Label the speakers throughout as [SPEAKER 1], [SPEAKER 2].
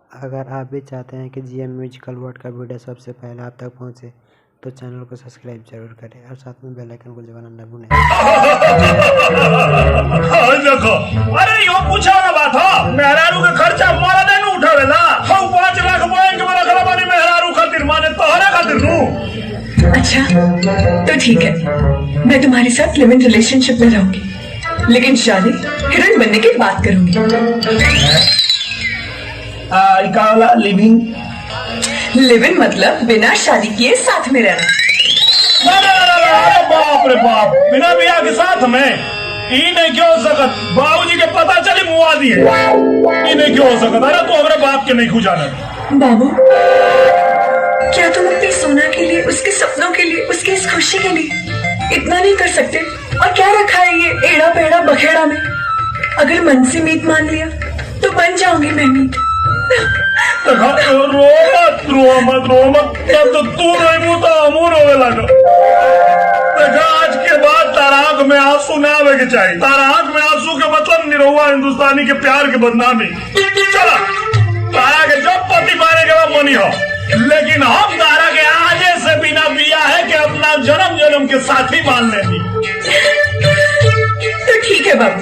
[SPEAKER 1] अगर आप भी चाहते हैं कि जीएम म्यूजिकल वर्ल्ड का वीडियो सबसे पहले आप तक पहुंचे तो चैनल को सब्सक्राइब जरूर करें और साथ में बेल आइकन को दबाना न भूलें।
[SPEAKER 2] देखो, अरे यो पूछा ना बात हो, मेहरारू का खर्चा मारा देनु उठावेला। हम 5 लाख बैंक में रखला बानी मेहरारू खातिर, माने तोहरा खातिर नु।
[SPEAKER 3] अच्छा तो ठीक है, मैं तुम्हारे साथ लिव इन रिलेशनशिप में रहूंगी, लेकिन शादी हिरण बनने की बात करूंगी।
[SPEAKER 2] लिविंग
[SPEAKER 3] लिव इन मतलब बिना शादी किए साथ में रहना।
[SPEAKER 2] अरे बाप रे बाप, बिना बियाह के साथ में ई नहीं क्यों हो सकत। बाबूजी के पता चली मुआ दिए, ई नहीं क्यों हो सकत। अरे तू अगर बाप के नहीं खुजाना।
[SPEAKER 3] बाबू, क्या तुम अपनी सोना के लिए, उसके सपनों के लिए, उसकी इस खुशी के लिए इतना नहीं कर सकते? और क्या रखा है ये एड़ा पेड़ा बखेड़ा में? अगर मन से मीत मान लिया तो बन जाऊंगी मैं मीत।
[SPEAKER 2] रो मत, तब तो तू नहीं तो हमू रोवे लगा। आज के बाद तारा आंख में आंसू ना आवे के चाहिए। तारा आंख में आंसू के मतलब निरहुआ हिंदुस्तानी के प्यार के बदनामी। चला तारा के जब पति मारे के बाद मनी हो, लेकिन हम तारा के आजे से बिना बिया है कि अपना जन्म जन्म के साथी मान लेंगी।
[SPEAKER 3] तो ठीक है बाबू,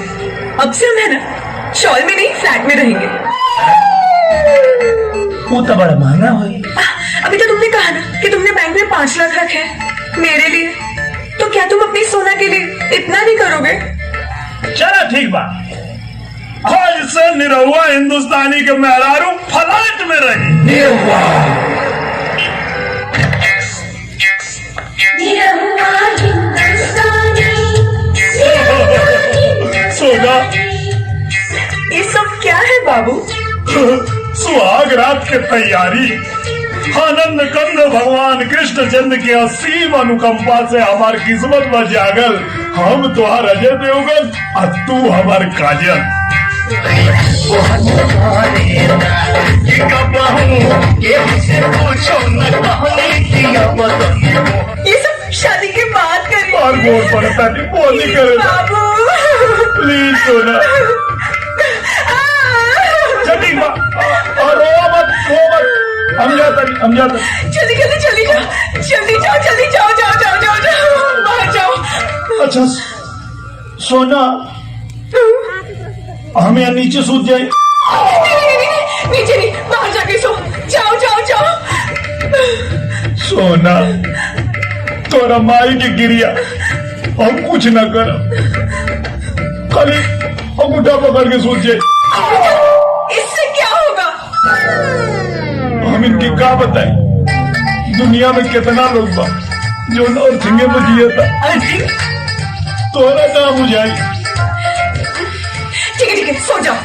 [SPEAKER 3] अब से हम है ना शॉल में नहीं फ्लैट में रहेंगे।
[SPEAKER 2] वो तो बड़ा महंगा हुई।
[SPEAKER 3] अभी तो तुमने कहा ना कि तुमने बैंक में 5 लाख रखे हैं मेरे लिए, तो क्या तुम अपनी सोना के लिए इतना नहीं करोगे?
[SPEAKER 2] चला ठीक बात, आज से निरहुआ हिंदुस्तानी के मेहरारू फ्लैट में रही। सोना,
[SPEAKER 3] ये सब क्या है बाबू?
[SPEAKER 2] सुहाग रात की तैयारी। आनंद कंद भगवान कृष्ण चंद्र की असीम अनुकंपा से हमार किस्मत में जागल। हम तुहार अजय देवगन और तू हमार काजल।
[SPEAKER 3] ये सब शादी के बाद करें।
[SPEAKER 2] और बोल पड़ता नहीं, बोल नहीं करे
[SPEAKER 3] बाबू
[SPEAKER 2] प्लीज सोना। चली और रो मत। हम जाते।
[SPEAKER 3] जल्दी जाओ बाहर जाओ।
[SPEAKER 2] अच्छा सोना, हम यहाँ नीचे सूत जाए?
[SPEAKER 3] नीचे नहीं, बाहर जाके सो। जाओ।
[SPEAKER 2] सोना, तोरा माई की गिरिया हम कुछ न कर, खाली अंगूठा पकड़ के सूत जाए।
[SPEAKER 3] इससे क्या होगा?
[SPEAKER 2] हम इनकी क्या बताए, दुनिया में कितना लोग बा जो और सिंगे में जिया था। तोरा ना बुझाई।
[SPEAKER 3] ठीक है सो जाओ।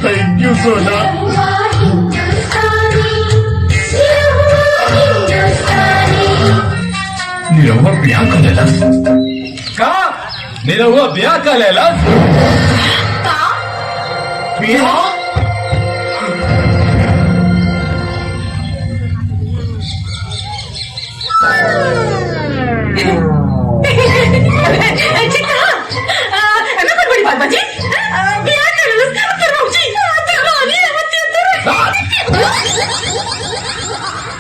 [SPEAKER 2] थैंक यू सोना।
[SPEAKER 4] निरहुआ ब्याह का लेला का? निरहुआ ब्याह का लेला ब्याह?
[SPEAKER 3] बड़ी बात बाजी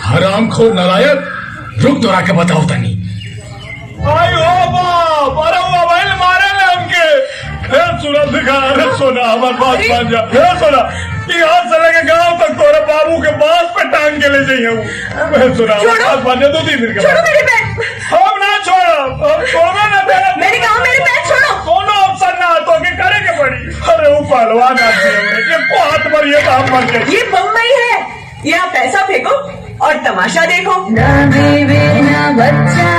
[SPEAKER 4] हराम खो नारायण, रुक दोरा के बताओ तनी।
[SPEAKER 2] आई हो बाप, अरे मोबाइल मारे ले हमके। हे सुना दिखा, अरे सोना हमारे बात मान जा। हे सोना, यहाँ से लेके गाँव तक तोरे बाबू के बांस पे टांग के ले जाइए। सुना बात मान जा, 2-3 दिन के बाद। हम ना छोड़ो, छोड़ो ना।
[SPEAKER 3] मैंने कहा मेरे पैर छोड़ो।
[SPEAKER 2] कोनो ऑप्शन ना तो के करे के पड़ी। अरे वो पहलवान आदमी है, ये को हाथ मारिए तो हम मर जाए।
[SPEAKER 3] ये बम्बई है, यहाँ पैसा फेंको और तमाशा देखो।
[SPEAKER 5] न बेबे न बच्चा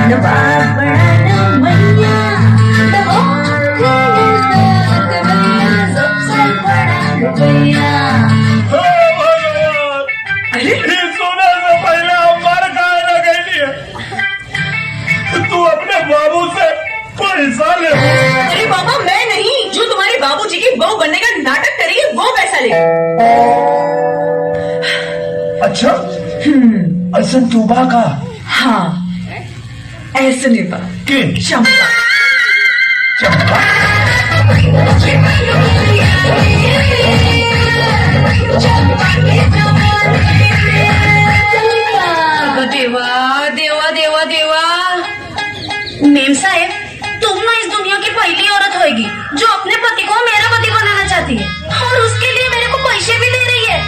[SPEAKER 5] न बाप बड़ा न मैया, न सबसे बड़ा रुपया।
[SPEAKER 2] अरे सोना से पहले हमारे कहा ना गई है। तू अपने बाबू से पैसा ले।
[SPEAKER 3] अरे बाबा मैं नहीं, जो तुम्हारे बाबूजी की बहू बनने का नाटक करेगी वो पैसा ले।
[SPEAKER 2] अच्छा ऐसा तूबा का?
[SPEAKER 3] हाँ ऐसे नहीं बा
[SPEAKER 2] के
[SPEAKER 3] चंपा।
[SPEAKER 2] चंपा
[SPEAKER 5] चाहती है और उसके लिए मेरे को पैसे भी दे रही है।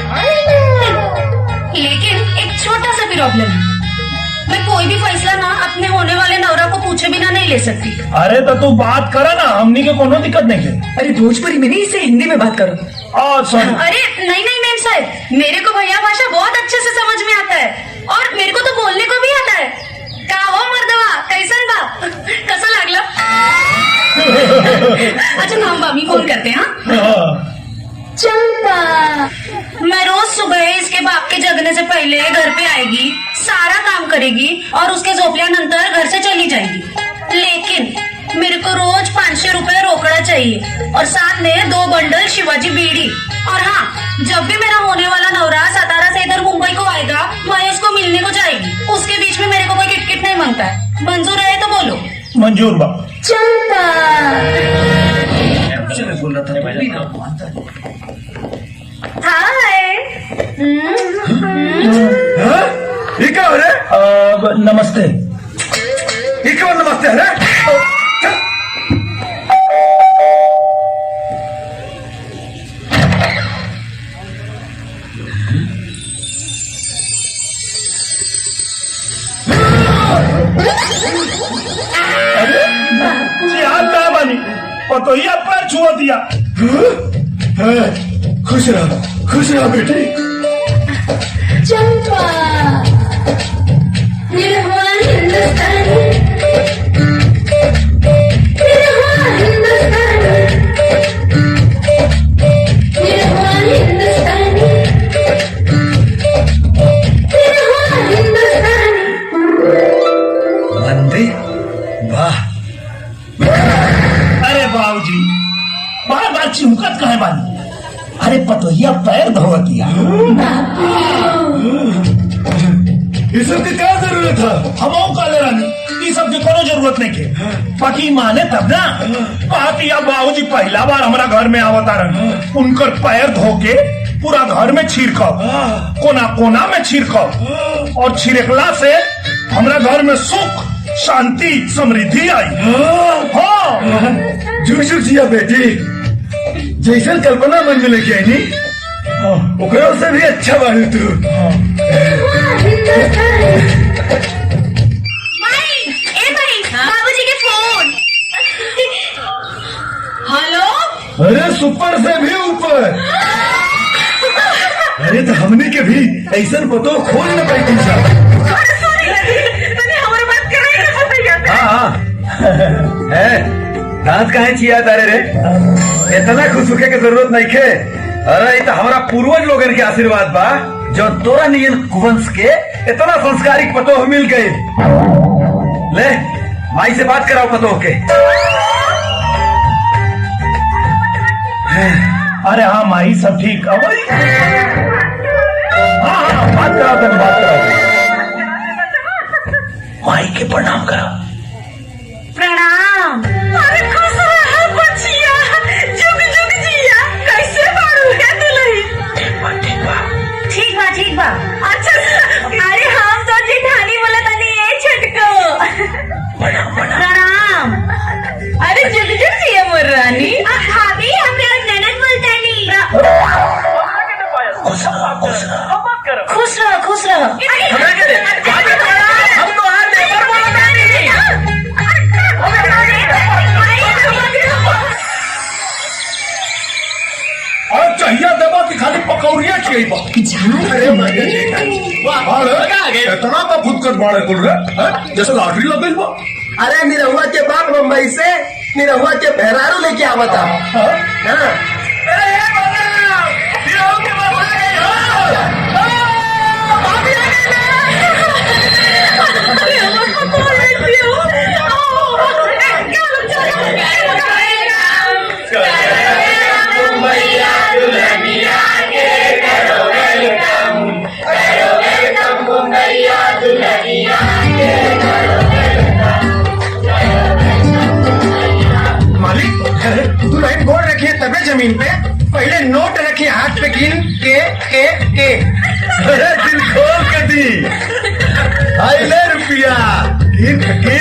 [SPEAKER 5] लेकिन एक छोटा सा प्रॉब्लम है, मैं कोई भी फैसला ना अपने होने वाले नवरा को पूछे बिना नहीं ले सकती।
[SPEAKER 2] अरे तो तू बात करा ना, हमनी के कोनो दिक्कत नहीं है।
[SPEAKER 3] अरे भोजपुरी में नहीं, इसे हिंदी में बात करो।
[SPEAKER 2] सॉरी।
[SPEAKER 5] अरे नहीं नहीं मैम साहब, मेरे को भैया भाषा बहुत अच्छे से समझ में आता है और मेरे को तो बोलने को भी आता है। का हो मर्दवा, कैसन बा, कसा लागला? अच्छा हम भाभी फोन करते हैं। हाँ चंपा, मैं रोज सुबह इसके बाप के जगने से पहले घर पे आएगी, सारा काम करेगी और उसके झोपल्यानंतर घर से चली जाएगी। लेकिन मेरे को रोज 500 रुपए रोकड़ा चाहिए और साथ में 2 बंडल शिवाजी बीड़ी। और हाँ, जब भी मेरा होने वाला नवरा सातारा से इधर मुंबई को आएगा, मैं उसको मिलने को जाएगी। उसके बीच में मेरे को कोई किटकिट नहीं मांगता है। मंजूर है तो बोलो।
[SPEAKER 2] मंजूर बा।
[SPEAKER 5] चंपा, हाय।
[SPEAKER 4] ये क्या हो रहा है?
[SPEAKER 2] नमस्ते।
[SPEAKER 4] ये क्यों नमस्ते है?
[SPEAKER 2] तो ये पैर छुआ दिया।
[SPEAKER 4] खुश रहो बेटी।
[SPEAKER 5] चंपा, निरहुआ हिंदुस्तानी, निरहुआ हिंदुस्तानी, निरहुआ हिंदुस्तानी, निरहुआ हिंदुस्तानी।
[SPEAKER 4] मंदी, वाह।
[SPEAKER 2] अरे बाबूजी, बार बार चिमकत कहे बानी? अरे पतोहिया पैर धोवतिया।
[SPEAKER 4] ये सब की क्या जरूरत है?
[SPEAKER 2] हम काले रानी, ये सब की कोनो जरूरत नहीं के। बाकी माने तब ना पातिया बाबूजी पहला बार हमारा घर में आवता रहे, उनकर पैर धो के पूरा घर में छिड़काओ, कोना कोना में छिड़काओ और छिड़कला से हमारा घर में सुख शांति समृद्धि आई। हाँ
[SPEAKER 4] जुग जिया बेटी, जैसे कल्पना मन में लेके आई नी, ओकरा से भी अच्छा बानी तू।
[SPEAKER 5] बाबूजी के फोन। हेलो।
[SPEAKER 4] अरे सुपर से भी ऊपर। अरे तो हमने के भी ऐसा पतो खोल न पाई तुम सब। हाँ है दांत काहे चिया तारे रे? इतना खुश होके के जरूरत नहीं खे। अरे ये तो हमारा पूर्वज लोगन के आशीर्वाद बा, जो तोरा नियन कुवंश के इतना संस्कारिक पतो मिल गए। ले माई से बात कराओ पतो के।
[SPEAKER 2] अरे हाँ माई सब ठीक। हाँ बात कराओ, तुम बात कराओ। माई के प्रणाम कराओ।
[SPEAKER 5] प्रणाम। अरे खुश रहा बचिया, जुग जुग जिया। कैसे बारू है दुलही? ठीक बा। अच्छा अरे हम तो जेठानी बोला तनी ये छटको। प्रणाम। अरे जुग जुग जिया मोर रानी। भाभी हमरे ननद बोलतानी। खुश रहो।
[SPEAKER 4] हम तो आज लेबर बोला और चाहिए दबा की खाली पकौड़िया खिलाई बा। इतना तो फुटकर बाड़े कुल रे, जैसे लॉटरी लग गई बा।
[SPEAKER 6] अरे निरहुआ के बाप मुंबई से निरहुआ के बहरारू लेके आवता। हाँ। मालिक तू लाइन गोल रखिए तबे जमीन पे, पहले नोट रखिए हाथ पे गिन के।
[SPEAKER 4] अरे दिल खोल के दी। आई ले रुपया गिन के